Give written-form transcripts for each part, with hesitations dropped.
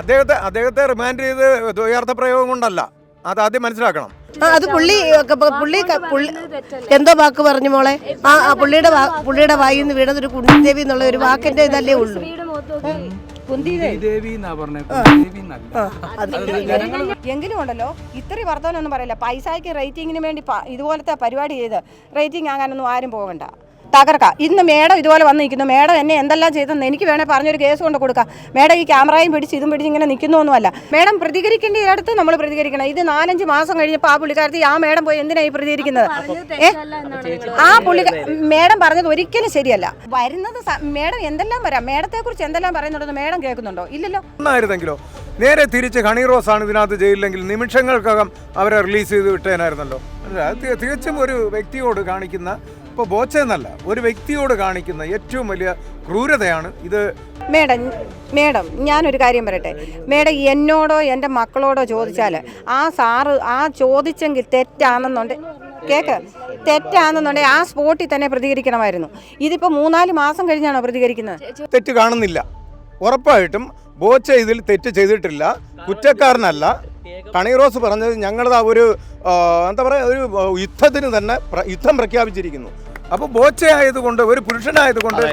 അദ്ദേഹത്തെ റിമാൻഡ് ചെയ്ത് ദ്വയാർത്ഥ പ്രയോഗം കൊണ്ടല്ല, അത് ആദ്യം മനസ്സിലാക്കണം. അത് പുള്ളി എന്തോ വാക്ക് പറഞ്ഞു മോളെ, പുള്ളിയുടെ വായിൽ നിന്ന് വീണതൊരു കുണ്ടിദേവി എന്നുള്ള ഒരു വാക്കിന്റെ ഇതല്ലേ ഉള്ളൂ. എങ്കിലും ഉണ്ടല്ലോ ഇത്രയും വർത്തമാനമൊന്നും പറയില്ല. പൈസയ്ക്ക് റേറ്റിങ്ങിന് വേണ്ടി ഇതുപോലത്തെ പരിപാടി ചെയ്ത് റേറ്റിംഗ് ആകാനൊന്നും ആരും പോകണ്ട. തകർക്കാം. ഇന്ന് മേഡം ഇതുപോലെ വന്ന് നിൽക്കുന്നു. മേഡം എന്നെ എന്തെല്ലാം ചെയ്തെന്ന് എനിക്ക് വേണേൽ പറഞ്ഞൊരു കേസ് കൊണ്ട് കൊടുക്കാം. മേഡം ഈ ക്യാമറയും പിടിച്ച് ഇതും പിടിച്ച് ഇങ്ങനെ നിൽക്കുന്നൊന്നുമല്ല. മേഡം പ്രതികരിക്കേണ്ട ഇടത്ത് നമ്മൾ പ്രതികരിക്കണം. ഇത് 4-5 മാസം കഴിഞ്ഞപ്പോൾ ആ പുള്ളിക്കാരത്തി ആ മേഡം പോയി എന്തിനായി പ്രതികരിക്കുന്നത്? ആ മേഡം പറഞ്ഞത് ഒരിക്കലും ശരിയല്ല. വരുന്നത് മേഡം എന്തെല്ലാം വരാം, മേഡത്തെക്കുറിച്ച് എന്തെല്ലാം പറയുന്നുണ്ടെന്ന് മേഡം കേൾക്കുന്നുണ്ടോ? ഇല്ലല്ലോ. ഒന്നായിരുന്നെങ്കിലോ നേരെ തിരിച്ച് ഹണി റോസ് ആണ് ഇതിനകത്ത് ജയിലിലെങ്കിൽ നിമിഷങ്ങൾക്കകം അവരെ റിലീസ് ചെയ്ത് വിട്ടേനായിരുന്നല്ലോ. തികച്ചും ഒരു വ്യക്തിയോട് കാണിക്കുന്ന, ഇപ്പോൾ ബോച്ച എന്നല്ല, ഒരു വ്യക്തിയോട് കാണിക്കുന്ന ഏറ്റവും വലിയ ക്രൂരതയാണ് ഇത്. മേഡം ഞാനൊരു കാര്യം പറയട്ടെ. മേഡം എന്നോടോ എൻ്റെ മക്കളോടോ ചോദിച്ചാൽ ആ സാറ് ആ ചോദിച്ചെങ്കിൽ തെറ്റാണെന്നുണ്ടെങ്കിൽ ആ സ്പോട്ടിൽ തന്നെ പ്രതികരിക്കണമായിരുന്നു. ഇതിപ്പോൾ 3-4 മാസം കഴിഞ്ഞാണോ പ്രതികരിക്കുന്നത്? തെറ്റ് കാണുന്നില്ല. ഉറപ്പായിട്ടും ബോച്ച ഇതിൽ തെറ്റ് ചെയ്തിട്ടില്ല, കുറ്റക്കാരനല്ല. ഹണി റോസ് പറഞ്ഞത് ഞങ്ങളുടെ ഒരു എന്താ പറയുക, ഒരു യുദ്ധത്തിന് തന്നെ യുദ്ധം പ്രഖ്യാപിച്ചിരിക്കുന്നു. അപ്പോൾ ബോച്ച ആയതുകൊണ്ട്, ഒരു പുരുഷനായതുകൊണ്ട്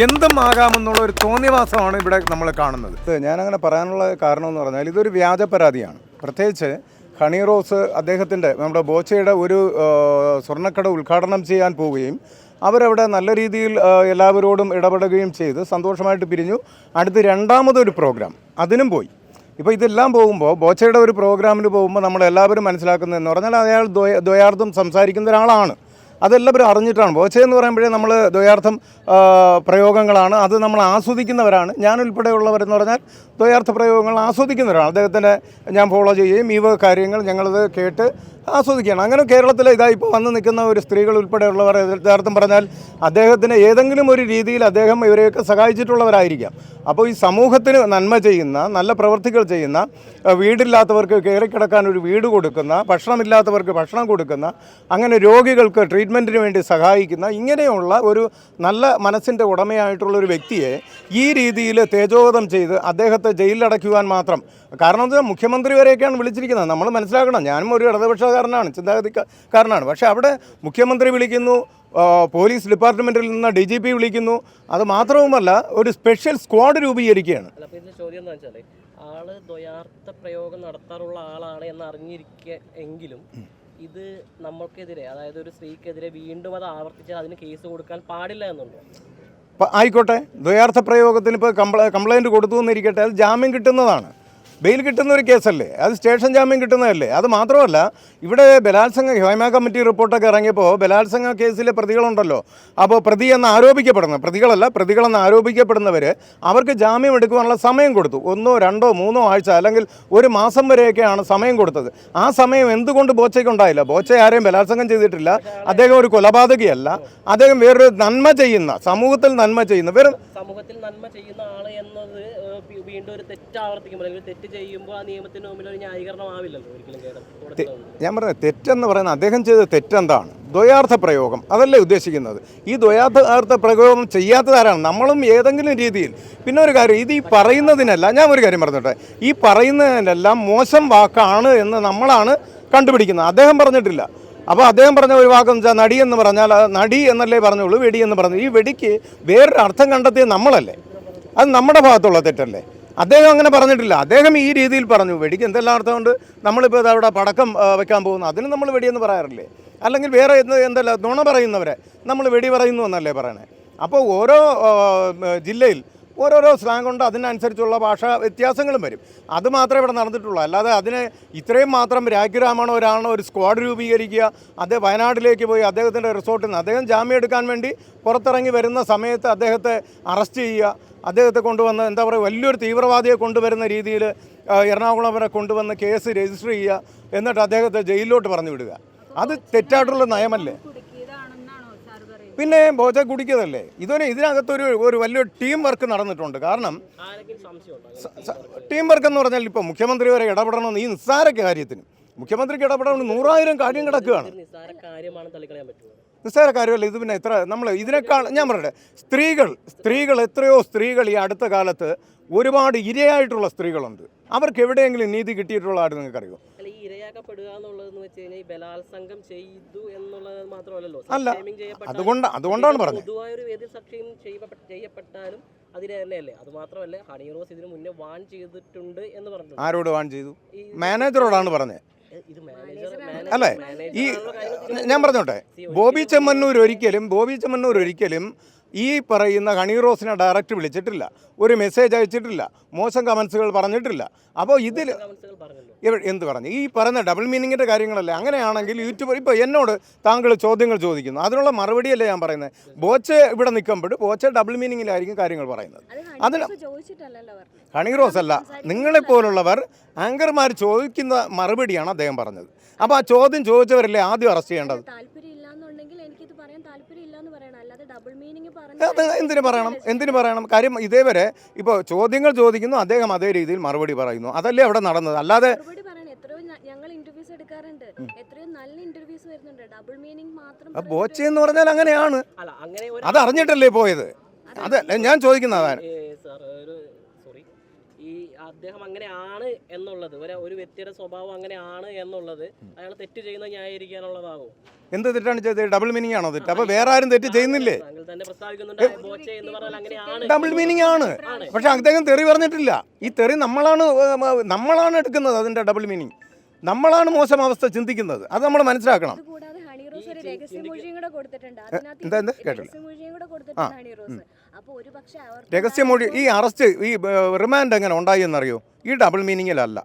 എന്തും ആകാമെന്നുള്ള ഒരു തോന്നിവാസമാണ് ഇവിടെ നമ്മൾ കാണുന്നത്. ഞാനങ്ങനെ പറയാനുള്ള കാരണം എന്ന് പറഞ്ഞാൽ ഇതൊരു വ്യാജ പരാതിയാണ്. പ്രത്യേകിച്ച് ഹണി റോസ് അദ്ദേഹത്തിൻ്റെ, നമ്മുടെ ബോച്ചയുടെ ഒരു സ്വർണ്ണക്കട ഉദ്ഘാടനം ചെയ്യാൻ പോവുകയും അവരവിടെ നല്ല രീതിയിൽ എല്ലാവരോടും ഇടപെടുകയും ചെയ്ത് സന്തോഷമായിട്ട് പിരിഞ്ഞു. അടുത്ത് രണ്ടാമതൊരു പ്രോഗ്രാം അതിനും പോയി. ഇപ്പോൾ ഇതെല്ലാം പോകുമ്പോൾ, ബോച്ചയുടെ ഒരു പ്രോഗ്രാമിന് പോകുമ്പോൾ നമ്മളെല്ലാവരും മനസ്സിലാക്കുന്നതെന്ന് പറഞ്ഞാൽ അയാൾ ദ്വയാർത്ഥം സംസാരിക്കുന്ന ഒരാളാണ്. അതെല്ലാവരും അറിഞ്ഞിട്ടാണ്. ബോച്ച എന്ന് പറയുമ്പോഴേ നമ്മൾ ദ്വയാർത്ഥം പ്രയോഗങ്ങളാണ്, അത് നമ്മൾ ആസ്വദിക്കുന്നവരാണ്. ഞാനുൾപ്പെടെയുള്ളവരെന്ന് പറഞ്ഞാൽ ദ്വയാർത്ഥ പ്രയോഗങ്ങൾ ആസ്വദിക്കുന്നവരാണ്. അദ്ദേഹത്തിൻ്റെ ഞാൻ ഫോളോ ചെയ്യുകയും ഈ കാര്യങ്ങൾ ഞങ്ങളത് കേട്ട് ആസ്വദിക്കുകയാണ്. അങ്ങനെ കേരളത്തിൽ ഇപ്പോൾ വന്ന് നിൽക്കുന്ന ഒരു സ്ത്രീകൾ ഉൾപ്പെടെയുള്ളവർ യഥാർത്ഥം പറഞ്ഞാൽ അദ്ദേഹത്തിന് ഏതെങ്കിലും ഒരു രീതിയിൽ അദ്ദേഹം ഇവരെയൊക്കെ സഹായിച്ചിട്ടുള്ളവരായിരിക്കാം. അപ്പോൾ ഈ സമൂഹത്തിന് നന്മ ചെയ്യുന്ന, നല്ല പ്രവൃത്തികൾ ചെയ്യുന്ന, വീടില്ലാത്തവർക്ക് കയറിക്കിടക്കാൻ ഒരു വീട് കൊടുക്കുന്ന, ഭക്ഷണമില്ലാത്തവർക്ക് ഭക്ഷണം കൊടുക്കുന്ന, അങ്ങനെ രോഗികൾക്ക് ട്രീറ്റ്മെൻറ്റിന് വേണ്ടി സഹായിക്കുന്ന, ഇങ്ങനെയുള്ള ഒരു നല്ല മനസ്സിൻ്റെ ഉടമയായിട്ടുള്ളൊരു വ്യക്തിയെ ഈ രീതിയിൽ തേജോവധം ചെയ്ത് അദ്ദേഹത്തെ ജയിലിലടയ്ക്കുവാൻ മാത്രം, കാരണം എന്താ, മുഖ്യമന്ത്രി വരെയൊക്കെയാണ് വിളിച്ചിരിക്കുന്നത്. നമ്മൾ മനസ്സിലാക്കണം. ഞാനും ഒരു ഇടതുപക്ഷക്കാരനാണ്, ചിന്താഗതിക്കാരനാണ്. പക്ഷേ അവിടെ മുഖ്യമന്ത്രി വിളിക്കുന്നു, പോലീസ് ഡിപ്പാർട്ട്മെൻറ്റിൽ നിന്ന് DGP വിളിക്കുന്നു. അത് മാത്രവുമല്ല, ഒരു സ്പെഷ്യൽ സ്ക്വാഡ് രൂപീകരിക്കുകയാണ്. ആള് ദ്വയാർത്ഥ പ്രയോഗം നടത്താറുള്ള ആളാണ് എന്ന് അറിഞ്ഞിരിക്കെങ്കിലും ഇത് നമ്മൾക്കെതിരെ, അതായത് ഒരു സ്ത്രീക്കെതിരെ വീണ്ടും അത് ആവർത്തിച്ചാൽ അതിന് കേസ് കൊടുക്കാൻ പാടില്ല എന്നുണ്ടോ? ആയിക്കോട്ടെ, ദ്വയാർത്ഥ പ്രയോഗത്തിന് ഇപ്പോൾ കംപ്ലൈൻറ്റ് കൊടുത്തു എന്നിരിക്കട്ടെ, അത് ജാമ്യം കിട്ടുന്നതാണ്. ബെയിൽ കിട്ടുന്ന ഒരു കേസല്ലേ, അത് സ്റ്റേഷൻ ജാമ്യം കിട്ടുന്നതല്ലേ. അത് മാത്രമല്ല, ഇവിടെ ബലാത്സംഗ ഹേമ കമ്മിറ്റി റിപ്പോർട്ടൊക്കെ ഇറങ്ങിയപ്പോൾ ബലാത്സംഗ കേസിലെ പ്രതികളുണ്ടല്ലോ, അപ്പോൾ പ്രതികളെന്ന് ആരോപിക്കപ്പെടുന്നവർ അവർക്ക് ജാമ്യം എടുക്കുവാനുള്ള സമയം കൊടുത്തു. 1, 2, 3 ആഴ്ച അല്ലെങ്കിൽ 1 മാസം വരെയൊക്കെയാണ് സമയം കൊടുത്തത്. ആ സമയം എന്തുകൊണ്ട് ബോച്ചയ്ക്കുണ്ടായില്ല? ബോച്ച ആരെയും ബലാത്സംഗം ചെയ്തിട്ടില്ല, അദ്ദേഹം ഒരു കൊലപാതകയല്ല, അദ്ദേഹം വേറൊരു നന്മ ചെയ്യുന്ന, സമൂഹത്തിൽ നന്മ ചെയ്യുന്ന ആള് എന്നത് വീണ്ടും ഒരു തെറ്റ് ആവർത്തിക്കുമ്പോൾ, തെറ്റ് ചെയ്യുമ്പോൾ ആ നിയമത്തിന് മുമ്പിൽ ഒരു ന്യായീകരണമാവില്ലല്ലോ ഒരിക്കലും. ഞാൻ പറഞ്ഞത് തെറ്റെന്ന് പറയുന്നത് അദ്ദേഹം ചെയ്ത തെറ്റെന്താണ്? ദ്വയാർത്ഥ പ്രയോഗം, അതല്ലേ ഉദ്ദേശിക്കുന്നത്? ഈ ദ്വയാർത്ഥ പ്രയോഗം ചെയ്യാത്തതാരാണ്? നമ്മളും ഏതെങ്കിലും രീതിയിൽ. പിന്നെ ഒരു കാര്യം, ഇത് ഈ പറയുന്നതിനല്ല, ഞാൻ ഒരു കാര്യം പറഞ്ഞോട്ടെ, ഈ പറയുന്നതിനെല്ലാം മോശം വാക്കാണ് എന്ന് നമ്മളാണ് കണ്ടുപിടിക്കുന്നത്. അദ്ദേഹം പറഞ്ഞിട്ടില്ല. അപ്പോൾ അദ്ദേഹം പറഞ്ഞ ഒരു വാക്കെന്ന് വെച്ചാൽ നടി എന്ന് പറഞ്ഞാൽ നടി എന്നല്ലേ പറഞ്ഞുള്ളൂ, വെടി എന്ന് പറഞ്ഞു. ഈ വെടിക്ക് വേറൊരു അർത്ഥം കണ്ടെത്തിയത് നമ്മളല്ലേ? അത് നമ്മുടെ ഭാഗത്തുള്ള തെറ്റല്ലേ? അദ്ദേഹം അങ്ങനെ പറഞ്ഞിട്ടില്ല. അദ്ദേഹം ഈ രീതിയിൽ പറഞ്ഞു. വെടിക്ക് എന്തെല്ലാം അർത്ഥമുണ്ട്? നമ്മളിപ്പോൾ അവിടെ പടക്കം വെക്കാൻ പോകുന്നു, അതിന് നമ്മൾ വെടിയെന്ന് പറയാറില്ലേ? അല്ലെങ്കിൽ വേറെ എന്തെല്ലാം നുണ പറയുന്നവരെ നമ്മൾ വെടി പറയുന്നു എന്നല്ലേ പറയണേ? അപ്പോൾ ഓരോ ജില്ലയിൽ ഓരോരോ സ്ലാങ് ഉണ്ട്, അതിനനുസരിച്ചുള്ള ഭാഷാ വ്യത്യാസങ്ങളും വരും. അത് മാത്രമേ ഇവിടെ നടന്നിട്ടുള്ളൂ. അല്ലാതെ അതിന് ഇത്രയും മാത്രം രാഖിരാമാണോ ഒരാളോ ഒരു സ്ക്വാഡ് രൂപീകരിക്കുക, അദ്ദേഹം വയനാട്ടിലേക്ക് പോയി അദ്ദേഹത്തിൻ്റെ റിസോർട്ടിൽ നിന്ന് അദ്ദേഹം ജാമ്യം എടുക്കാൻ വേണ്ടി പുറത്തിറങ്ങി വരുന്ന സമയത്ത് അദ്ദേഹത്തെ അറസ്റ്റ് ചെയ്യുക, അദ്ദേഹത്തെ കൊണ്ടുവന്ന് എന്താ പറയുക, വലിയൊരു തീവ്രവാദിയെ കൊണ്ടുവരുന്ന രീതിയിൽ എറണാകുളം വരെ കൊണ്ടുവന്ന് കേസ് രജിസ്റ്റർ ചെയ്യുക, എന്നിട്ട് അദ്ദേഹത്തെ ജയിലിലോട്ട് പറഞ്ഞു വിടുക. അത് തെറ്റായിട്ടുള്ള നയമല്ലേ? പിന്നെ ബോച്ച കുടിക്കതല്ലേ? ഇതിനകത്തൊരു വലിയൊരു ടീം വർക്ക് നടന്നിട്ടുണ്ട്. കാരണം ടീം വർക്ക് എന്ന് പറഞ്ഞാൽ ഇപ്പോൾ മുഖ്യമന്ത്രി വരെ ഇടപെടണമെന്ന് ഈ നിസ്സാര കാര്യത്തിന് മുഖ്യമന്ത്രിക്ക് ഇടപെടണമെന്ന് 100,000 കാര്യം കിടക്കുകയാണ്. നിസ്സാര കാര്യമല്ല ഇത്. പിന്നെ എത്ര നമ്മൾ ഇതിനേക്കാൾ, ഞാൻ പറയട്ടെ, സ്ത്രീകൾ എത്രയോ സ്ത്രീകൾ ഈ അടുത്ത കാലത്ത് ഒരുപാട് ഇരയായിട്ടുള്ള സ്ത്രീകളുണ്ട്. അവർക്ക് എവിടെയെങ്കിലും നീതി കിട്ടിയിട്ടുള്ളതായിട്ട് നിങ്ങൾക്കറിയോ? അല്ല, ഈ ഇരയാക്കപ്പെടുക എന്നുള്ളതെന്ന് വെച്ച് കഴിഞ്ഞാൽ ഈ ബലാത്സംഗം ചെയ്തു എന്നുള്ളത് മാത്രമല്ലല്ലോ, അല്ല, ഷെയ്മിങ് ചെയ്യപ്പെട്ടാലും അതുകൊണ്ടാണ് പറഞ്ഞത്. പൊതുവായൊരു വേദിയിൽ സക്ഷയം ചെയ്യപ്പെട്ടാലും അതിനെ തന്നെയല്ലേ. അത് മാത്രമല്ല, ഹണി റോസ് ഇതിന് മുന്നേ വാൺ ചെയ്തിട്ടുണ്ട് എന്ന് പറഞ്ഞു. ആരോട് വാൺ ചെയ്തു? മാനേജറോടാണ് പറഞ്ഞത്. ഇത് മാനേജർ അല്ലേ? ഈ ഞാൻ പറഞ്ഞോട്ടെ, ബോബി ചെമ്മണ്ണൂർ ഒരിക്കലും ഈ പറയുന്ന ഹണി റോസിനെ ഡയറക്റ്റ് വിളിച്ചിട്ടില്ല, ഒരു മെസ്സേജ് അയച്ചിട്ടില്ല, മോശം കമൻസുകൾ പറഞ്ഞിട്ടില്ല. അപ്പോൾ ഇതിൽ എന്ത് പറഞ്ഞു? ഈ പറയുന്ന ഡബിൾ മീനിങ്ങിൻ്റെ കാര്യങ്ങളല്ലേ? അങ്ങനെയാണെങ്കിൽ യൂട്യൂബർ ഇപ്പോൾ എന്നോട് താങ്കൾ ചോദ്യങ്ങൾ ചോദിക്കുന്നു, അതിനുള്ള മറുപടിയല്ലേ ഞാൻ പറയുന്നത്. ബോച്ചെ ഇവിടെ നിൽക്കുമ്പോൾ ബോച്ചെ ഡബിൾ മീനിങ്ങിലായിരിക്കും കാര്യങ്ങൾ പറയുന്നത്. അതിന് ഹണി റോസ് അല്ല, നിങ്ങളെപ്പോലുള്ളവർ ആങ്കർമാർ ചോദിക്കുന്ന മറുപടിയാണ് അദ്ദേഹം പറഞ്ഞത്. അപ്പോൾ ആ ചോദ്യം ചോദിച്ചവരല്ലേ ആദ്യം അറസ്റ്റ് ചെയ്യേണ്ടത്? അത് എന്തിനു പറയണം? കാര്യം ഇതേവരെ ഇപ്പോൾ ചോദ്യങ്ങൾ ചോദിക്കുന്നു, അദ്ദേഹം അതേ രീതിയിൽ മറുപടി പറയുന്നു. അതല്ലേ അവിടെ നടന്നത്. അല്ലാതെ ബോച്ചെ എന്ന് പറഞ്ഞാൽ അങ്ങനെയാണ്, അത് അറിഞ്ഞിട്ടല്ലേ പോയത്. അത് ഞാൻ ചോദിക്കുന്നത് അതാണ്. ഈ അദ്ദേഹം അങ്ങനെയാണ് എന്നുള്ളത്, ഒരു വ്യക്തിയുടെ സ്വഭാവം അങ്ങനെയാണ് എന്നുള്ളത് അയാൾ തെറ്റ് ചെയ്യുന്ന ന്യായീകരിക്കാനുള്ളതാകും. എന്ത് തെറ്റാണ് ചെയ്തത്? ഡബിൾ മീനിങ് ആണോ തെറ്റ്? അപ്പോൾ വേറെ ആരും തെറ്റ് ചെയ്യുന്നില്ലേ? ഡബിൾ മീനിങ് ആണ്. പക്ഷെ അദ്ദേഹം തെറി പറഞ്ഞിട്ടില്ല. ഈ തെറി നമ്മളാണ് എടുക്കുന്നത്. അതിന്റെ ഡബിൾ മീനിങ് നമ്മളാണ് മോശം അവസ്ഥ ചിന്തിക്കുന്നത്. അത് നമ്മൾ മനസ്സിലാക്കണം. രഹസ്യമൊഴി, ഈ അറസ്റ്റ്, ഈ റിമാൻഡ് എങ്ങനെ ഉണ്ടായി എന്നറിയോ? ഈ ഡബിൾ മീനിങ്ങിലല്ല.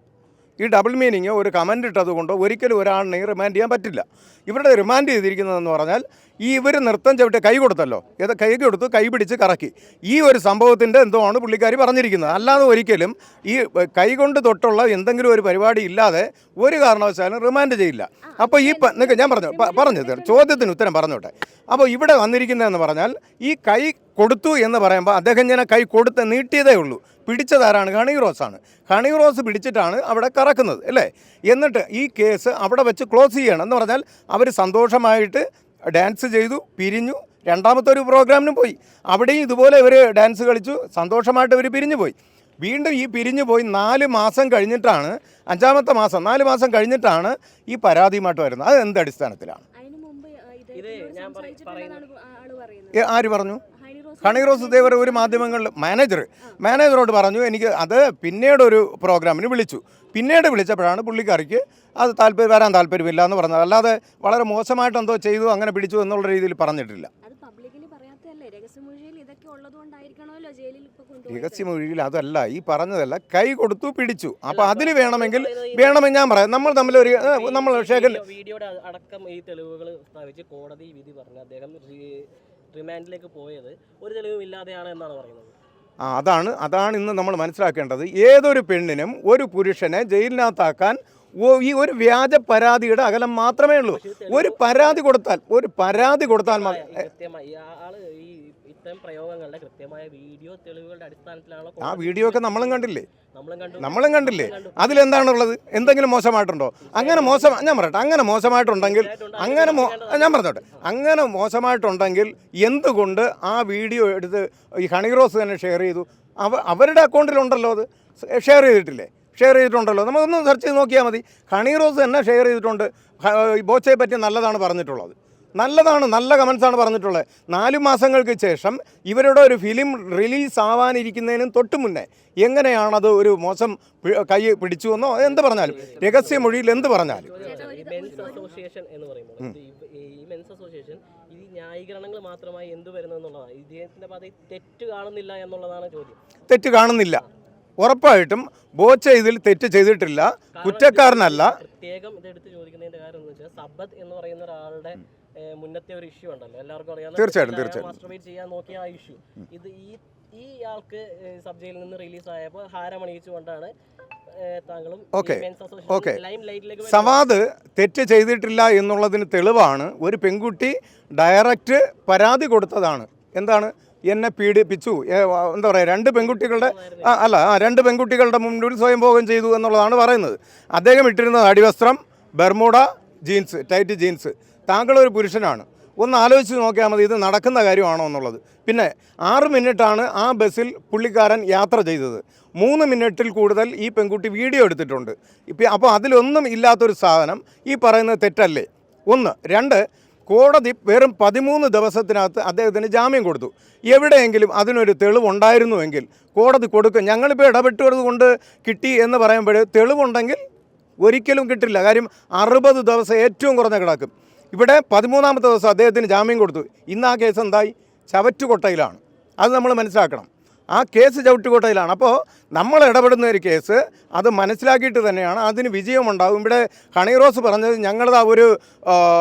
ഈ ഡബിൾ മീനിങ് ഒരു കമൻ്റ് ഇട്ടത് കൊണ്ട് ഒരിക്കലും ഒരാളിനെ റിമാൻഡ് ചെയ്യാൻ പറ്റില്ല. ഇവരുടെ റിമാൻഡ് ചെയ്തിരിക്കുന്നതെന്ന് പറഞ്ഞാൽ ഇവർ നൃത്തം ചവിട്ടി കൈ കൊടുത്തല്ലോ, കൈ കൊടുത്തു, കൈ പിടിച്ച് കറക്കി. ഈ ഒരു സംഭവത്തിൻ്റെ എന്തോ ആണ് പുള്ളിക്കാരി പറഞ്ഞിരിക്കുന്നത്. അല്ലാതെ ഒരിക്കലും ഈ കൈ കൊണ്ട് തൊട്ടുള്ള എന്തെങ്കിലും ഒരു പരിപാടി ഇല്ലാതെ ഒരു കാരണവശാലും റിമാൻഡ് ചെയ്യില്ല. അപ്പോൾ ഈ ഞാൻ പറഞ്ഞത് ചോദ്യത്തിന് ഉത്തരം പറഞ്ഞോട്ടെ. അപ്പോൾ ഇവിടെ വന്നിരിക്കുന്നതെന്ന് പറഞ്ഞാൽ ഈ കൈ കൊടുത്തു എന്ന് പറയുമ്പോൾ അദ്ദേഹം ഞാൻ കൈ കൊടുത്ത് നീട്ടിയതേ ഉള്ളൂ. പിടിച്ചതാരാണ്? ഹണി റോസാണ്. ഹണി റോസ് പിടിച്ചിട്ടാണ് അവിടെ കറക്കുന്നത് അല്ലേ? എന്നിട്ട് ഈ കേസ് അവിടെ വെച്ച് ക്ലോസ് ചെയ്യണം എന്ന് പറഞ്ഞാൽ അവർ സന്തോഷമായിട്ട് ഡാൻസ് ചെയ്തു, പിരിഞ്ഞു, രണ്ടാമത്തെ ഒരു പ്രോഗ്രാമിനും പോയി. അവിടെയും ഇതുപോലെ ഇവർ ഡാൻസ് കളിച്ചു, സന്തോഷമായിട്ട് ഇവർ പിരിഞ്ഞു പോയി. വീണ്ടും ഈ പിരിഞ്ഞു പോയി 4 മാസം കഴിഞ്ഞിട്ടാണ്, 5ാമത്തെ മാസം 4 മാസം കഴിഞ്ഞിട്ടാണ് ഈ പരാതിയുമായിട്ട് വരുന്നത്. അത് എന്ത് അടിസ്ഥാനത്തിലാണ്? ആര് പറഞ്ഞു? ഹണി റോസ് ദേവർ ഒരു മാധ്യമങ്ങളിൽ മാനേജറോട് പറഞ്ഞു എനിക്ക് അത് പിന്നീടൊരു പ്രോഗ്രാമിന് വിളിച്ചു. പിന്നീട് വിളിച്ചപ്പോഴാണ് പുള്ളിക്കാരിക്ക് അത് വരാൻ താല്പര്യമില്ല എന്ന് പറഞ്ഞത്. അല്ലാതെ വളരെ മോശമായിട്ട് എന്തോ ചെയ്തു, അങ്ങനെ പിടിച്ചു എന്നുള്ള രീതിയിൽ പറഞ്ഞിട്ടില്ല. രഹസ്യമൊഴിയിൽ അതല്ല, ഈ പറഞ്ഞതല്ല, കൈ കൊടുത്തു പിടിച്ചു. അപ്പോൾ അതിന് വേണമെങ്കിൽ ഞാൻ പറയാം, നമ്മൾ തമ്മിലൊരു വീഡിയോയുടെ അടക്കം ഈ തെളിവുകൾ സ്ഥാപിച്ച് കോടതി വിധി പറഞ്ഞു അദ്ദേഹം റിമാൻഡിലേക്ക് പോയത് ഒരു തെളിവും ഇല്ലാതെയാണ് എന്നാണ് പറയുന്നത്. അതാണ് ഇന്ന് നമ്മൾ മനസ്സിലാക്കേണ്ടത്. ഏതൊരു പെണ്ണിനും ഒരു പുരുഷനെ ജയിലിനകത്താക്കാൻ ഈ ഒരു വ്യാജ പരാതിയുടെ അകലം മാത്രമേ ഉള്ളൂ. ഒരു പരാതി കൊടുത്താൽ ഇത്തരം പ്രയോഗങ്ങളുടെ കൃത്യമായ വീഡിയോ തെളിവുകളുടെ അടിസ്ഥാനത്തിലാണോ? ആ വീഡിയോ ഒക്കെ നമ്മളും കണ്ടില്ലേ? അതിലെന്താണുള്ളത്? എന്തെങ്കിലും മോശമായിട്ടുണ്ടോ? അങ്ങനെ മോശമായിട്ടുണ്ടെങ്കിൽ അങ്ങനെ മോശമായിട്ടുണ്ടെങ്കിൽ എന്തുകൊണ്ട് ആ വീഡിയോ എടുത്ത് ഈ ഹണി റോസ് തന്നെ ഷെയർ ചെയ്തു? അവരുടെ അക്കൗണ്ടിലുണ്ടല്ലോ, അത് ഷെയർ ചെയ്തിട്ടുണ്ടല്ലോ. നമുക്കൊന്ന് സെർച്ച് ചെയ്ത് നോക്കിയാൽ മതി. ഹണി റോസ് തന്നെ ഷെയർ ചെയ്തിട്ടുണ്ട്. ബോച്ചയെ പറ്റി നല്ലതാണ് പറഞ്ഞിട്ടുള്ളത്, നല്ല കമൻസാണ് പറഞ്ഞിട്ടുള്ളത്. 4 മാസങ്ങൾക്ക് ശേഷം ഇവരുടെ ഒരു ഫിലിം റിലീസ് ആവാനിരിക്കുന്നതിനും തൊട്ട് മുന്നേ എങ്ങനെയാണത് ഒരു മോശം കൈ പിടിച്ചു എന്നോ എന്ത് പറഞ്ഞാലും, രഹസ്യമൊഴിയിൽ എന്ത് പറഞ്ഞാലും അസോസിയേഷൻ എന്ന് പറയുമ്പോൾ ഈ മെൻസ് അസോസിയേഷൻ ഈ ന്യായീകരണങ്ങൾ മാത്രമായി എന്ത് വരുന്നതെന്നുള്ളതാണ്. ഇദ്ദേഹത്തിന്റെ ഭാഗത്ത് തെറ്റ് കാണുന്നില്ല എന്നുള്ളതാണ് ചോദ്യം. തെറ്റ് കാണുന്നില്ല, ഉറപ്പായിട്ടും ബോച്ചെ ഇതിൽ തെറ്റ് ചെയ്തിട്ടില്ല, കുറ്റക്കാരനല്ല. പ്രത്യേകം ഇതെടുത്ത് ചോദിക്കുന്നതിന്റെ കാര്യം എന്ന് വെച്ചാൽ സബദ് എന്ന് പറയുന്ന ഒരാളുടെ മുന്നത്തെ ഒരു ഇഷ്യൂ ഉണ്ടല്ലോ, എല്ലാവർക്കും അറിയാം. തീർച്ചയായിട്ടും മാസ്റ്റർബേറ്റ് ചെയ്യാൻ നോക്കിയ ആ ഇഷ്യൂ ഇത് ഈ ആൾക്ക് സബ് ജയിലിൽ നിന്ന് റിലീസായപ്പോൾ ഹാരമണിയിച്ചുകൊണ്ടാണ് താങ്കളും ലൈം ലൈറ്റിലേക്ക്. സവാദ് തെറ്റ് ചെയ്തിട്ടില്ല എന്നുള്ളതിന് തെളിവാണ് ഒരു പെൺകുട്ടി ഡയറക്റ്റ് പരാതി കൊടുത്തതാണ്. എന്താണ്? എന്നെ പീഡിപ്പിച്ചു, എന്താ പറയുക, 2 പെൺകുട്ടികളുടെ മുന്നിൽ സ്വയംഭോഗം ചെയ്തു എന്നുള്ളതാണ് പറയുന്നത്. അദ്ദേഹം ഇട്ടിരുന്നത് അടിവസ്ത്രം, ബർമൂഡ ജീൻസ്, ടൈറ്റ് ജീൻസ്. താങ്കളൊരു പുരുഷനാണ്, ഒന്ന് ആലോചിച്ച് നോക്കിയാൽ മതി ഇത് നടക്കുന്ന കാര്യമാണോ എന്നുള്ളത്. പിന്നെ 6 മിനിറ്റാണ് ആ ബസ്സിൽ പുള്ളിക്കാരൻ യാത്ര ചെയ്തത്. 3 മിനിറ്റിൽ കൂടുതൽ ഈ പെൺകുട്ടി വീഡിയോ എടുത്തിട്ടുണ്ട്. അപ്പോൾ അതിലൊന്നും ഇല്ലാത്തൊരു സാധനം ഈ പറയുന്നത് തെറ്റല്ലേ? 1. 2, കോടതി വെറും 13 ദിവസത്തിനകത്ത് അദ്ദേഹത്തിന് ജാമ്യം കൊടുത്തു. എവിടെയെങ്കിലും അതിനൊരു തെളിവുണ്ടായിരുന്നുവെങ്കിൽ കോടതി കൊടുക്കും. ഞങ്ങളിപ്പോൾ ഇടപെട്ടത് കൊണ്ട് കിട്ടി എന്ന് പറയുമ്പോൾ തെളിവുണ്ടെങ്കിൽ ഒരിക്കലും കിട്ടില്ല. കാര്യം 60 ദിവസം ഏറ്റവും കുറഞ്ഞ കിടക്കും. ഇവിടെ 13ാമത്തെ ദിവസം അദ്ദേഹത്തിന് ജാമ്യം കൊടുത്തു. ഇന്ന് ആ കേസ് എന്തായി? ചവറ്റുകൊട്ടയിലാണ്. അത് നമ്മൾ മനസ്സിലാക്കണം. ആ കേസ് ചവിട്ടുകൊട്ടയിലാണ്. അപ്പോൾ നമ്മൾ ഇടപെടുന്ന ഒരു കേസ് അത് മനസ്സിലാക്കിയിട്ട് തന്നെയാണ് അതിന് വിജയമുണ്ടാകും. ഇവിടെ ഹണിറോസ് പറഞ്ഞത് ഞങ്ങളത് ഒരു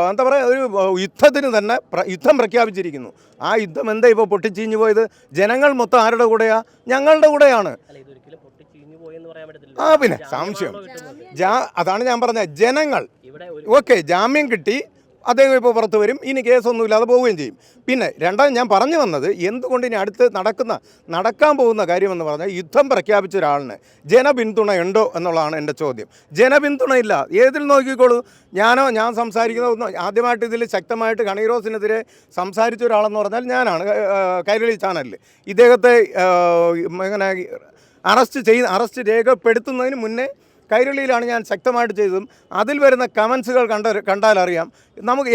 എന്താ പറയുക, ഒരു യുദ്ധത്തിന് തന്നെ യുദ്ധം പ്രഖ്യാപിച്ചിരിക്കുന്നു. ആ യുദ്ധം എന്താ ഇപ്പോൾ പൊട്ടിച്ചീഞ്ഞു പോയത്? ജനങ്ങൾ മൊത്തം ആരുടെ കൂടെയാണ്? ഞങ്ങളുടെ കൂടെയാണ്. പിന്നെ സംശയം അതാണ് ഞാൻ പറഞ്ഞത്. ജനങ്ങൾ ഓക്കെ, ജാമ്യം കിട്ടി, അദ്ദേഹം ഇപ്പോൾ പുറത്ത് വരും, ഇനി കേസൊന്നുമില്ലാതെ പോവുകയും ചെയ്യും. പിന്നെ രണ്ടാമത് ഞാൻ പറഞ്ഞു വന്നത്, എന്തുകൊണ്ട് ഇനി അടുത്ത് നടക്കാൻ പോകുന്ന കാര്യമെന്ന് പറഞ്ഞാൽ യുദ്ധം പ്രഖ്യാപിച്ച ഒരാളിന് ജനപിന്തുണയുണ്ടോ എന്നുള്ളതാണ് എൻ്റെ ചോദ്യം. ജനപിന്തുണയില്ല. ഏതിൽ നോക്കിക്കോളൂ. ഞാൻ സംസാരിക്കുന്ന ആദ്യമായിട്ട് ഇതിൽ ശക്തമായിട്ട് ഹണിറോസിനെതിരെ സംസാരിച്ച ഒരാളെന്ന് പറഞ്ഞാൽ ഞാനാണ്. കൈരളി ചാനലിൽ ഇദ്ദേഹത്തെ ഇങ്ങനെ അറസ്റ്റ് രേഖപ്പെടുത്തുന്നതിന് മുന്നേ കൈരളിയിലാണ് ഞാൻ ശക്തമായിട്ട് ചെയ്തതും. അതിൽ വരുന്ന കമൻസുകൾ കണ്ടാലറിയാം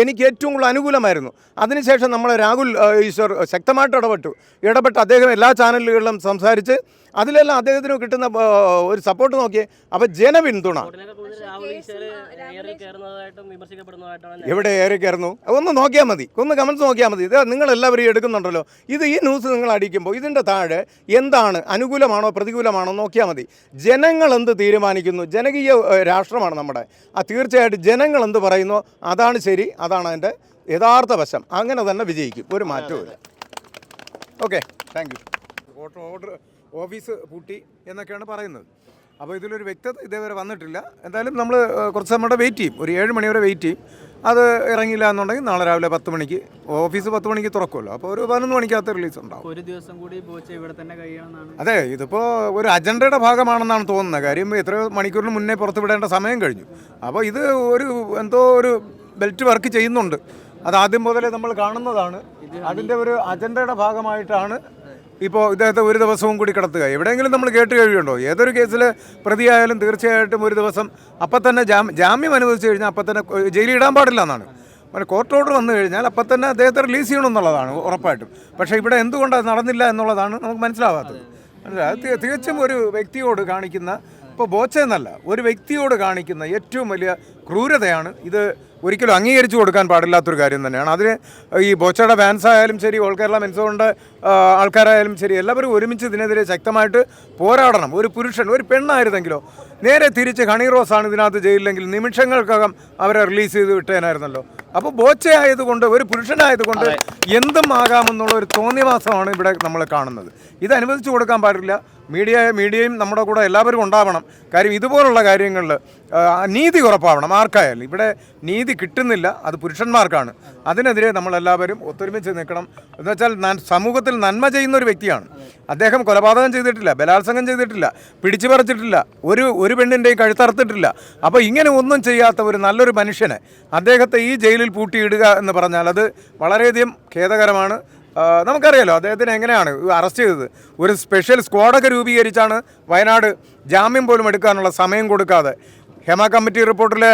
എനിക്ക് ഏറ്റവും കൂടുതൽ അനുകൂലമായിരുന്നു. അതിനുശേഷം നമ്മളെ രാഹുൽ ഈശ്വർ ശക്തമായിട്ട് ഇടപെട്ട് അദ്ദേഹം എല്ലാ ചാനലുകളിലും സംസാരിച്ച് അതിലെല്ലാം അദ്ദേഹത്തിന് കിട്ടുന്ന ഒരു സപ്പോർട്ട് നോക്കിയേ. അപ്പോൾ ജനപിന്തുണ എവിടെ ഏറെ കയറുന്നു ഒന്ന് നോക്കിയാൽ മതി, ഒന്ന് കമൻസ് നോക്കിയാൽ മതി. ഇത് നിങ്ങളെല്ലാവരും എടുക്കുന്നുണ്ടല്ലോ. ഈ ന്യൂസ് നിങ്ങൾ അടിക്കുമ്പോൾ ഇതിൻ്റെ താഴെ എന്താണ്, അനുകൂലമാണോ പ്രതികൂലമാണോ നോക്കിയാൽ മതി. ജനങ്ങൾ എന്ത് തീരുമാനിക്കുന്നു, ജനകീയ രാഷ്ട്രമാണ് നമ്മുടെ. തീർച്ചയായിട്ടും ജനങ്ങൾ എന്ത് പറയുന്നു അതാണ് ശരി, അതാണ് അതിൻ്റെ യഥാർത്ഥ വശം. അങ്ങനെ തന്നെ വിജയിക്കും, ഒരു മാറ്റവും. Okay, thank you. Order office പൂട്ടി എന്നൊക്കെയാണ് പറയുന്നത്. അപ്പോൾ ഇതിലൊരു വ്യക്തത ഇതേവരെ വന്നിട്ടില്ല. എന്തായാലും നമ്മൾ കുറച്ച് സമയം വെയിറ്റ് ചെയ്യും, ഒരു 7 മണി വരെ വെയിറ്റ് ചെയ്യും. അത് ഇറങ്ങിയില്ല എന്നുണ്ടെങ്കിൽ നാളെ രാവിലെ 10 മണിക്ക് ഓഫീസ് 10 മണിക്ക് തുറക്കുമല്ലോ. അപ്പോൾ ഒരു 11 മണിക്കകത്ത് റിലീസ് ഉണ്ടാവും. ഒരു ദിവസം കൂടി ബോച്ച ഇവിടെ തന്നെ കഴിയണമെന്നാണ്. അതെ, ഇതിപ്പോൾ ഒരു അജണ്ടയുടെ ഭാഗമാണെന്നാണ് തോന്നുന്നത്. കാര്യം എത്രയോ മണിക്കൂറിന് മുന്നേ പുറത്ത് വിടേണ്ട സമയം കഴിഞ്ഞു. അപ്പോൾ ഇത് എന്തോ ഒരു ബെൽറ്റ് വർക്ക് ചെയ്യുന്നുണ്ട്. അത് ആദ്യം മുതലേ നമ്മൾ കാണുന്നതാണ്. അതിൻ്റെ ഒരു അജണ്ടയുടെ ഭാഗമായിട്ടാണ് ഇപ്പോൾ ഇദ്ദേഹത്തെ ഒരു ദിവസവും കൂടി കിടത്തുക. എവിടെയെങ്കിലും നമ്മൾ കേട്ട് കഴിയുണ്ടോ? ഏതൊരു കേസിൽ പ്രതിയായാലും തീർച്ചയായിട്ടും ഒരു ദിവസം അപ്പം തന്നെ ജാമ്യം അനുവദിച്ചു കഴിഞ്ഞാൽ അപ്പം തന്നെ ജയിലിൽ ഇടാൻ പാടില്ല എന്നാണ്. കോർട്ട് ഓർഡർ വന്നു കഴിഞ്ഞാൽ അപ്പം തന്നെ അദ്ദേഹത്തെ റിലീസ് ചെയ്യണമെന്നുള്ളതാണ് ഉറപ്പായിട്ടും. പക്ഷേ ഇവിടെ എന്തുകൊണ്ട് അത് നടന്നില്ല എന്നുള്ളതാണ് നമുക്ക് മനസ്സിലാവാത്തത്. തികച്ചും ഒരു വ്യക്തിയോട് കാണിക്കുന്ന, ഇപ്പോൾ ബോച്ച എന്നല്ല, ഒരു വ്യക്തിയോട് കാണിക്കുന്ന ഏറ്റവും വലിയ ക്രൂരതയാണ് ഇത്. ഒരിക്കലും അംഗീകരിച്ചു കൊടുക്കാൻ പാടില്ലാത്തൊരു കാര്യം തന്നെയാണ്. അതിന് ഈ ബോച്ചയുടെ ഫാൻസ് ആയാലും ശരി, ഓൾ കേരള മെൻസോണിൻ്റെ ആൾക്കാരായാലും ശരി, എല്ലാവരും ഒരുമിച്ച് ഇതിനെതിരെ ശക്തമായിട്ട് പോരാടണം. ഒരു പുരുഷൻ, ഒരു പെണ്ണായിരുന്നെങ്കിലോ നേരെ തിരിച്ച് ഹണിറോസാണ് ഇതിനകത്ത് ജയിലിലെങ്കിൽ നിമിഷങ്ങൾക്കകം അവരെ റിലീസ് ചെയ്ത് വിട്ടേനായിരുന്നല്ലോ. അപ്പോൾ ബോച്ചയായതുകൊണ്ട്, ഒരു പുരുഷനായതുകൊണ്ട് എന്തും ആകാമെന്നുള്ള ഒരു തോന്നിവാസമാണ് ഇവിടെ നമ്മൾ കാണുന്നത്. ഇത് അനുവദിച്ചു കൊടുക്കാൻ പാടില്ല. മീഡിയയും നമ്മുടെ കൂടെ എല്ലാവരും ഉണ്ടാവണം. കാര്യം ഇതുപോലുള്ള കാര്യങ്ങളിൽ നീതി ഉറപ്പാവണം. ആർക്കായാലും ഇവിടെ നീതി കിട്ടുന്നില്ല, അത് പുരുഷന്മാർക്കാണ്. അതിനെതിരെ നമ്മളെല്ലാവരും ഒത്തൊരുമിച്ച് നിൽക്കണം. എന്നുവെച്ചാൽ സമൂഹത്തിൽ നന്മ ചെയ്യുന്ന ഒരു വ്യക്തിയാണ് അദ്ദേഹം. കൊലപാതകം ചെയ്തിട്ടില്ല, ബലാത്സംഗം ചെയ്തിട്ടില്ല, പിടിച്ചു പറിച്ചിട്ടില്ല, ഒരു പെണ്ണിൻ്റെയും കഴുത്തറുത്തിട്ടില്ല. അപ്പോൾ ഇങ്ങനെ ഒന്നും ചെയ്യാത്ത ഒരു നല്ലൊരു മനുഷ്യനെ അദ്ദേഹത്തെ ഈ ജയിലിൽ പൂട്ടിയിടുക എന്ന് പറഞ്ഞാൽ അത് വളരെയധികം ഖേദകരമാണ്. നമുക്കറിയാലോ അദ്ദേഹത്തിന് എങ്ങനെയാണ് അറസ്റ്റ് ചെയ്തത്. ഒരു സ്പെഷ്യൽ സ്ക്വാഡൊക്കെ രൂപീകരിച്ചാണ് വയനാട് ജാമ്യം പോലും എടുക്കാനുള്ള സമയം കൊടുക്കാതെ. ഹേമ കമ്മിറ്റി റിപ്പോർട്ടിലെ